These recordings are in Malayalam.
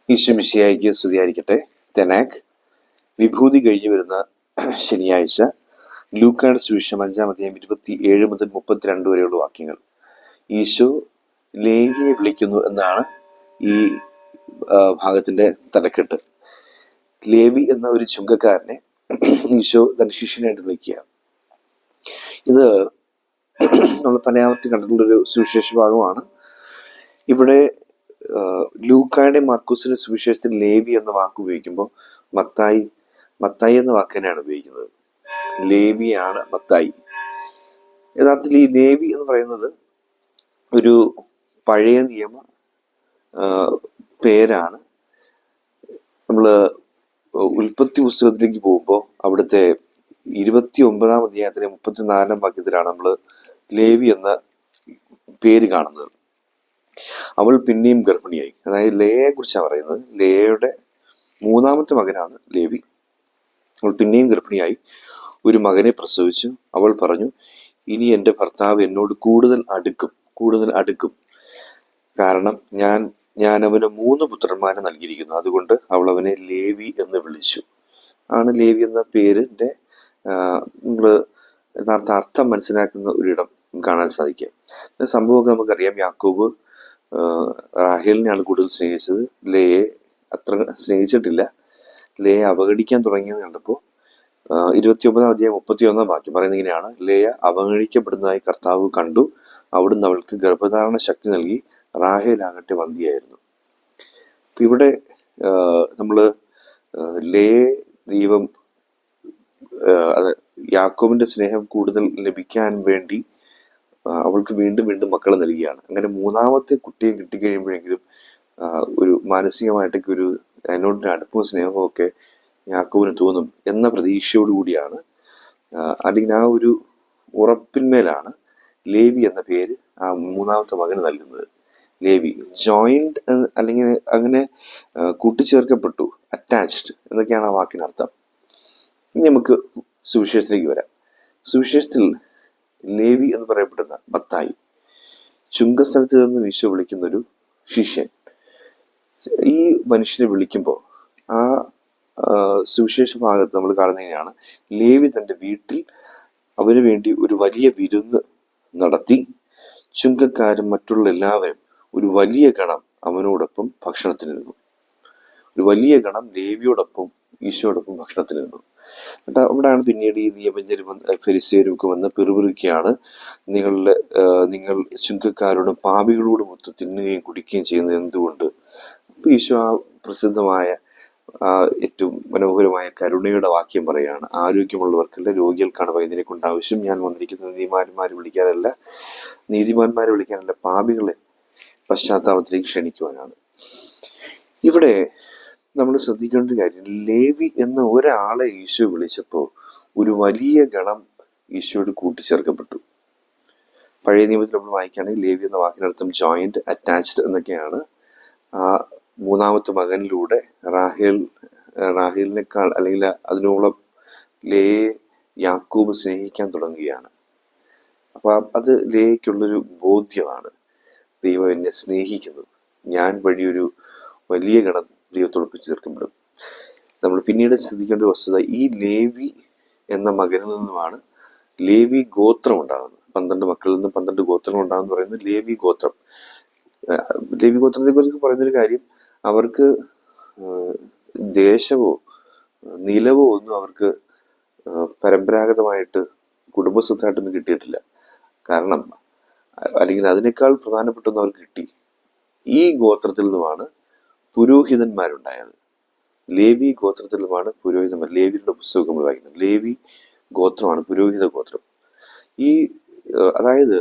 ഈശോ മിശിഹായ്ക്ക് സ്തുതിയായിരിക്കട്ടെ. തെനാക്ക് വിഭൂതി കഴിഞ്ഞു വരുന്ന ശനിയാഴ്ച ലൂക്കായുടെ സുവിശേഷം 5-ാം അധ്യായം 27 മുതൽ 32 വരെയുള്ള വാക്യങ്ങൾ. ഈശോ ലേവിയെ വിളിക്കുന്നു എന്നാണ് ഈ ഭാഗത്തിന്റെ തലക്കെട്ട്. ലേവി എന്ന ഒരു ചുങ്കക്കാരനെ ഈശോ തന്റെ ശിഷ്യനായിട്ട് വിളിക്കുക. ഇത് നമ്മൾ പലയാവർത്തി കണ്ടിട്ടുള്ളൊരു സുവിശേഷ ഭാഗമാണ്. ഇവിടെ ലൂക്കായുടെ മാർക്കോസിന്റെ സുവിശേഷത്തിൽ ലേവി എന്ന വാക്ക് ഉപയോഗിക്കുമ്പോൾ മത്തായി എന്ന വാക്ക് തന്നെയാണ് ഉപയോഗിക്കുന്നത്. ലേവിയാണ് മത്തായി. യഥാർത്ഥത്തിൽ ഈ ലേവി എന്ന് പറയുന്നത് ഒരു പഴയ നിയമ പേരാണ്. നമ്മൾ ഉൽപ്പത്തി പുസ്തകത്തിലേക്ക് പോകുമ്പോൾ അവിടുത്തെ 29-ാം അധ്യായത്തിലെ 34-ാം വാക്യത്തിലാണ് നമ്മൾ ലേവി എന്ന പേര് കാണുന്നത്. അവൾ പിന്നെയും ഗർഭിണിയായി. അതായത് ലേയെ കുറിച്ചാണ് പറയുന്നത്. ലേയുടെ 3-ാമത്തെ മകനാണ് ലേവി. അവൾ പിന്നെയും ഗർഭിണിയായി ഒരു മകനെ പ്രസവിച്ചു. അവൾ പറഞ്ഞു, ഇനി എൻ്റെ ഭർത്താവ് എന്നോട് കൂടുതൽ അടുക്കും, കാരണം ഞാൻ അവന് 3 പുത്രന്മാരെ നൽകിയിരിക്കുന്നു. അതുകൊണ്ട് അവൾ അവനെ ലേവി എന്ന് വിളിച്ചു. ആണ് ലേവി എന്ന പേരിന്റെ നമ്മൾ യഥാർത്ഥ അർത്ഥം മനസ്സിലാക്കുന്ന ഒരിടം കാണാൻ സാധിക്കും. സംഭവമൊക്കെ നമുക്കറിയാം. യാക്കോബ് റാഹേലിനെയാണ് കൂടുതൽ സ്നേഹിച്ചത്. ലേയെ അത്ര സ്നേഹിച്ചിട്ടില്ല. ലേയെ അവഗണിക്കാൻ തുടങ്ങിയത് കണ്ടപ്പോൾ 29-ാം അധ്യായം 31-ാം വാക്യം പറയുന്നത് ഇങ്ങനെയാണ്: ലേയ അവഗണിക്കപ്പെടുന്നതായി കർത്താവ് കണ്ടു, അവിടുന്ന് അവൾക്ക് ഗർഭധാരണ ശക്തി നൽകി. റാഹേലാകട്ടെ വന്ധ്യയായിരുന്നു. ഇവിടെ നമ്മള് ലേയെ ദൈവം യാക്കോബിന്റെ സ്നേഹം കൂടുതൽ ലഭിക്കാൻ വേണ്ടി അവൾക്ക് വീണ്ടും വീണ്ടും മക്കളെ നൽകുകയാണ്. അങ്ങനെ 3-ാമത്തെ കുട്ടിയെ കിട്ടിക്കഴിയുമ്പോഴെങ്കിലും ഒരു മാനസികമായിട്ടൊക്കെ ഒരു എന്നോടൊരു അടുപ്പവും സ്നേഹവും ഒക്കെ യാക്കോബിന് തോന്നും എന്ന പ്രതീക്ഷയോടുകൂടിയാണ്, അല്ലെങ്കിൽ ആ ഒരു ഉറപ്പിന്മേലാണ് ലേവി എന്ന പേര് ആ 3-ാമത്തെ മകന് നൽകുന്നത്. ലേവി ജോയിൻഡ് അല്ലെങ്കിൽ അങ്ങനെ കൂട്ടിച്ചേർക്കപ്പെട്ടു, അറ്റാച്ച്ഡ് എന്നൊക്കെയാണ് ആ വാക്കിനർത്ഥം. ഇനി നമുക്ക് സുവിശേഷത്തിലേക്ക് വരാം. സുവിശേഷത്തിൽ ലേവി എന്ന് പറയപ്പെടുന്ന മത്തായി ചുങ്കസ്ഥലത്ത് നിന്ന് ഈശോ വിളിക്കുന്നൊരു ശിഷ്യൻ. ഈ മനുഷ്യനെ വിളിക്കുമ്പോൾ ആ സുവിശേഷ ഭാഗത്ത് നമ്മൾ കാണുന്നതിനാണ് ലേവി തൻ്റെ വീട്ടിൽ അവന് വേണ്ടി ഒരു വലിയ വിരുന്ന് നടത്തി. ചുങ്കക്കാരും മറ്റുള്ള എല്ലാവരും ഒരു വലിയ ഗണം അവനോടൊപ്പം ഭക്ഷണത്തിനിരുന്നു. ഒരു വലിയ ഗണം ലേവിയോടൊപ്പം ഈശോടൊപ്പം ഭക്ഷണത്തിനിരുന്നു. എന്നിട്ട് അവിടെയാണ് പിന്നീട് ഈ നിയമജ്ഞരും ഫരിസേരും ഒക്കെ വന്ന് പിറുപിറുക്കുകയാണ്, നിങ്ങൾ ചുങ്കക്കാരോടും പാപികളോടും ഒത്ത് തിന്നുകയും കുടിക്കുകയും ചെയ്യുന്നത് എന്തുകൊണ്ട്? അപ്പൊ ഈശോ ആ പ്രസിദ്ധമായ ഏറ്റവും മനോഹരമായ കരുണയുടെ വാക്യം പറയുകയാണ്: ആരോഗ്യമുള്ളവർക്കല്ല, രോഗികൾക്കാണ് വൈദ്യനെ കൊണ്ട് ആവശ്യം. ഞാൻ വന്നിരിക്കുന്നത് നീതിമാന്മാരെ വിളിക്കാനല്ല, പാപികളെ പശ്ചാത്താപത്തിലേക്ക് ക്ഷണിക്കുവാനാണ്. ഇവിടെ നമ്മൾ ശ്രദ്ധിക്കേണ്ട ഒരു കാര്യം, ലേവി എന്ന ഒരാളെ ഈശോ വിളിച്ചപ്പോൾ ഒരു വലിയ ഗണം ഈശോയോട് കൂട്ടിച്ചേർക്കപ്പെട്ടു. പഴയ നിയമത്തിൽ നമ്മൾ വായിക്കുകയാണെങ്കിൽ ലേവി എന്ന വാക്കിനർത്ഥം ജോയിന്റ്, അറ്റാച്ച്ഡ് എന്നൊക്കെയാണ്. ആ 3-ാമത്തെ മകനിലൂടെ റാഹേലിനേക്കാൾ അല്ലെങ്കിൽ അതിനോളം ലേയെ യാക്കോബ് സ്നേഹിക്കാൻ തുടങ്ങുകയാണ്. അപ്പൊ അത് ലേയ്ക്കുള്ളൊരു ബോധ്യമാണ്, ദൈവം എന്നെ സ്നേഹിക്കുന്നു, ഞാൻ വഴിയൊരു വലിയ ഗണം ദൈവത്തോടൊപ്പം ചേർക്കപ്പെടും. നമ്മൾ പിന്നീട് ശ്രദ്ധിക്കേണ്ട ഒരു വസ്തുത, ഈ ലേവി എന്ന മകനിൽ നിന്നുമാണ് ലേവി ഗോത്രം ഉണ്ടാകുന്നത്. 12 മക്കളിൽ നിന്ന് 12 ഗോത്രങ്ങൾ ഉണ്ടാകുന്ന പറയുന്നത് ലേവി ഗോത്രം. ലേവി ഗോത്രത്തെ കുറിച്ച് പറയുന്നൊരു കാര്യം, അവർക്ക് ദേശമോ നിലവോ ഒന്നും അവർക്ക് പരമ്പരാഗതമായിട്ട് കുടുംബസ്വത്തായിട്ടൊന്നും കിട്ടിയിട്ടില്ല. കാരണം അല്ലെങ്കിൽ അതിനേക്കാൾ പ്രധാനപ്പെട്ടൊന്നും അവർക്ക് കിട്ടി. ഈ ഗോത്രത്തിൽ നിന്നുമാണ് പുരോഹിതന്മാരുണ്ടായത്. ലേവി ഗോത്രത്തിൽ നിന്നുമാണ് പുരോഹിതന്മാർ. ലേവിയുടെ പുസ്തകം നമ്മൾ വായിക്കുന്നത്. ലേവി ഗോത്രമാണ് പുരോഹിത ഗോത്രം. അതായത്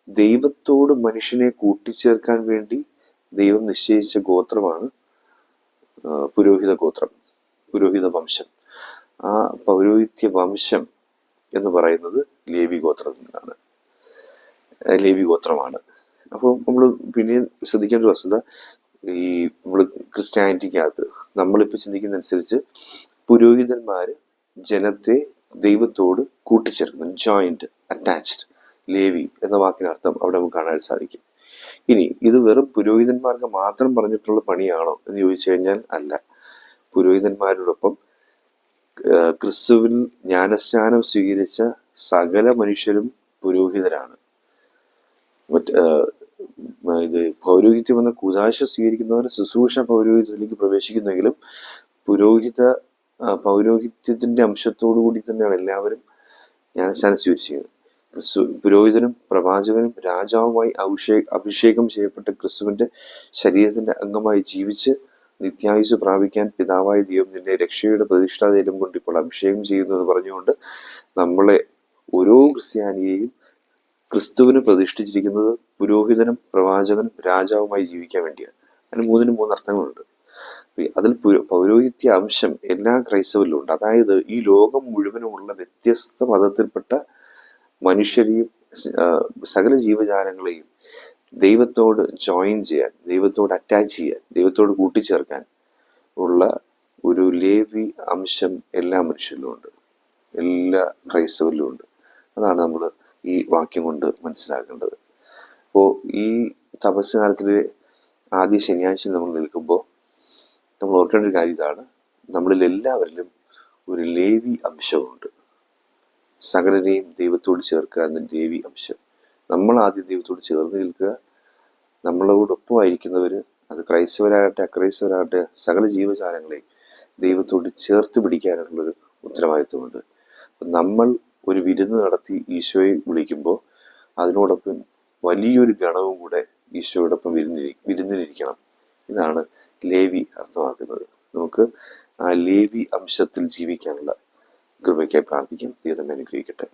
ദൈവത്തോട് മനുഷ്യനെ കൂട്ടിച്ചേർക്കാൻ വേണ്ടി ദൈവം നിശ്ചയിച്ച ഗോത്രമാണ് പുരോഹിത ഗോത്രം, പുരോഹിത വംശം. ആ പൗരോഹിത്യ വംശം എന്ന് പറയുന്നത് ലേവി ഗോത്രമാണ്. അപ്പോൾ നമ്മൾ പിന്നെ ശ്രദ്ധിക്കേണ്ട ഒരു വസ്തുത, ഈ നമ്മൾ ക്രിസ്ത്യാനിറ്റിക്കകത്ത് നമ്മളിപ്പോൾ ചിന്തിക്കുന്ന അനുസരിച്ച് പുരോഹിതന്മാര് ജനത്തെ ദൈവത്തോട് കൂട്ടിച്ചേർക്കുന്നു. Joint, attached. ലേവി എന്ന വാക്കിനർത്ഥം അവിടെ നമുക്ക് കാണാൻ സാധിക്കും. ഇനി ഇത് വെറും പുരോഹിതന്മാർക്ക് മാത്രം പറഞ്ഞിട്ടുള്ള പണിയാണോ എന്ന് ചോദിച്ചു കഴിഞ്ഞാൽ അല്ല. പുരോഹിതന്മാരോടൊപ്പം ക്രിസ്തുവിൽ ജ്ഞാനസ്നാനം സ്വീകരിച്ച സകല മനുഷ്യരും പുരോഹിതരാണ്. ഇത് പൗരോഹിത്യം എന്ന കൂദാശ സ്വീകരിക്കുന്നവർ ശുശ്രൂഷ പൗരോഹിത്യത്തിലേക്ക് പ്രവേശിക്കുന്നെങ്കിലും പൗരോഹിത്യത്തിന്റെ അംശത്തോടു കൂടി തന്നെയാണ് എല്ലാവരും ജ്ഞാനസ്നാനം സ്വീകരിച്ചത്. പുരോഹിതനും പ്രവാചകനും രാജാവുമായി അഭിഷേകം ചെയ്യപ്പെട്ട ക്രിസ്തുവിന്റെ ശരീരത്തിന്റെ അംഗമായി ജീവിച്ച് നിത്യായുസ് പ്രാപിക്കാൻ പിതാവായ ദൈവം നിന്നെ രക്ഷയുടെ പ്രതിഷ്ഠാതൈലം കൊണ്ട് ഇപ്പോൾ അഭിഷേകം ചെയ്യുന്നു എന്ന് പറഞ്ഞുകൊണ്ട് നമ്മളെ ഓരോ ക്രിസ്ത്യാനിയെയും ക്രിസ്തുവിന് പ്രതിഷ്ഠിച്ചിരിക്കുന്നത് പുരോഹിതനും പ്രവാചകനും രാജാവുമായി ജീവിക്കാൻ വേണ്ടിയാണ്. അതിന് മൂന്നിനും മൂന്ന് അർത്ഥങ്ങളുണ്ട്. അതിൽ പൗരോഹിത്യ അംശം എല്ലാ ക്രൈസ്തവരിലും ഉണ്ട്. അതായത് ഈ ലോകം മുഴുവനുമുള്ള വ്യത്യസ്ത മതത്തിൽപ്പെട്ട മനുഷ്യരെയും സകല ജീവജാലങ്ങളെയും ദൈവത്തോട് ജോയിൻ ചെയ്യാൻ, ദൈവത്തോട് അറ്റാച്ച് ചെയ്യാൻ, ദൈവത്തോട് കൂട്ടിച്ചേർക്കാൻ ഉള്ള ഒരു ലേവി അംശം എല്ലാ മനുഷ്യരിലും ഉണ്ട്, എല്ലാ ക്രൈസ്തവരിലും ഉണ്ട്. അതാണ് നമ്മൾ ഈ വാക്യം കൊണ്ട് മനസ്സിലാക്കേണ്ടത്. അപ്പോൾ ഈ തപസ് കാലത്തിലെ ആദ്യ ശനിയാഴ്ച നമ്മൾ നിൽക്കുമ്പോൾ നമ്മൾ ഓർക്കേണ്ട ഒരു കാര്യം ഇതാണ്: നമ്മളിൽ എല്ലാവരിലും ഒരു ലേവി അംശമുണ്ട്. സകലരെയും ദൈവത്തോട് ചേർക്കുക എന്ന ലേവി അംശം. നമ്മൾ ആദ്യം ദൈവത്തോട് ചേർന്ന് നിൽക്കുക. നമ്മളോടൊപ്പമായിരിക്കുന്നവർ, അത് ക്രൈസ്തവരാകട്ടെ അക്രൈസ്തവരാകട്ടെ, സകല ജീവജാലങ്ങളെയും ദൈവത്തോട് ചേർത്ത് പിടിക്കാനുള്ളൊരു ഉത്തരവാദിത്വമുണ്ട്. നമ്മൾ ഒരു വിരുന്ന് നടത്തി ഈശോയെ വിളിക്കുമ്പോൾ അതിനോടൊപ്പം വലിയൊരു ഗണവും കൂടെ ഈശോയോടൊപ്പം വിരുന്നിലിരിക്കണം. ഇതാണ് ലേവി അർത്ഥമാക്കുന്നത്. നമുക്ക് ആ ലേവി അംശത്തിൽ ജീവിക്കാനുള്ള കൃപയ്ക്കായി പ്രാർത്ഥിക്കാം. ദൈവം അനുഗ്രഹിക്കട്ടെ.